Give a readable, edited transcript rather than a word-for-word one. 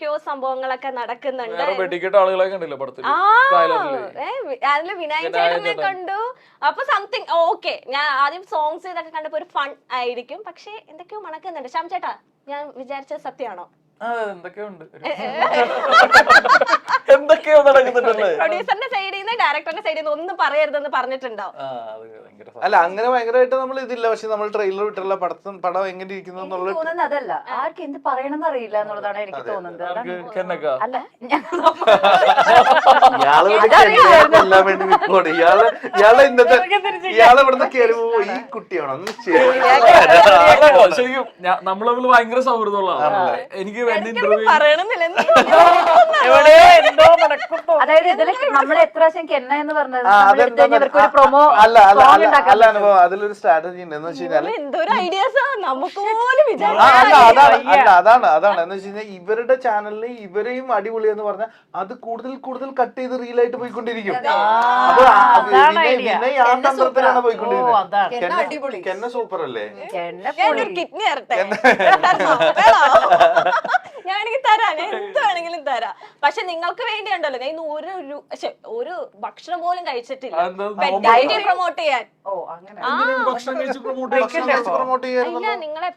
എന്തൊക്കെയോ സംഭവങ്ങളൊക്കെ നടക്കുന്നുണ്ട്. ആളുകളെ കണ്ടില്ല പടത്തിൽ. അതില് വിനായക് ചേട്ടനെ കണ്ടു. അപ്പൊ സംതിങ് ഓക്കെ. ഞാൻ ആദ്യം സോങ്സ് ഇതൊക്കെ കണ്ടപ്പോ ഒരു ഫൺ ആയിരിക്കും, പക്ഷെ എന്തൊക്കെയോ മണക്കുന്നുണ്ട്. ശ്യാം ചേട്ടാ, ഞാൻ വിചാരിച്ചത് സത്യമാണോ? എന്തൊക്കെയോ നടക്കുന്നുണ്ടല്ലേ. പ്രൊഡ്യൂസറിന്റെ സൈഡിൽ നിന്ന് ഡയറക്ടറിന്റെ സൈഡിൽ നിന്ന് ഒന്നും പറയരുതെന്ന് പറഞ്ഞിട്ടുണ്ടാവും. അല്ല, അങ്ങനെ ഭയങ്കരമായിട്ട് നമ്മൾ ഇതില്ല. പക്ഷെ നമ്മൾ ട്രെയിലർ വിട്ടുള്ള പടം എങ്ങനെ ഇരിക്കുന്നു അതല്ല, ആർക്ക് എന്ത് പറയണമെന്ന് അറിയില്ല എന്നുള്ളതാണ് എനിക്ക് തോന്നുന്നത്. അല്ല, എല്ലാം വേണ്ടി നിൽക്കോട്ടെ. ഇയാളെ ഇവിടുന്ന് കയറുമ്പോ ഈ കുട്ടിയാണോ ശരിക്കും നമ്മൾ തമ്മിൽ ഭയങ്കര സൗഹൃദമുള്ളതാണ്. എനിക്ക് അതായത് ഇതില് നമ്മൾ എത്ര പ്രാവശ്യം കെന്ന എന്ന് പറഞ്ഞത് പ്രൊമോ അല്ല അനുഭവം. അതിലൊരു സ്ട്രാറ്റജി ഉണ്ട് എന്ന് വെച്ച് കഴിഞ്ഞാൽ അതാണ് എന്ന് വെച്ച് കഴിഞ്ഞാൽ ഇവരുടെ ചാനലിൽ ഇവരെയും അടിപൊളി എന്ന് പറഞ്ഞാൽ അത് കൂടുതൽ കട്ട് ചെയ്ത് റീലായിട്ട് പോയിക്കൊണ്ടിരിക്കും. അപ്പൊ വിനയ് ആ തന്ത്രത്തിലാണ് പോയിക്കൊണ്ടിരിക്കുന്നത്. കെന്ന സൂപ്പർ അല്ലേ? കിഡ്നി ഞാനെനിക്ക് തരാം, എന്ത് വേണമെങ്കിലും തരാം. പക്ഷെ നിങ്ങൾക്ക് വേണ്ടി ഉണ്ടല്ലോ, ഞാൻ ഇന്ന് ഒരു ഭക്ഷണം പോലും കഴിച്ചിട്ടില്ല പ്രൊമോട്ട് ചെയ്യാൻ. ഭക്ഷണം കഴിച്ച് പ്രൊമോട്ട് ചെയ്യാൻ നിങ്ങളെപ്പോഴാ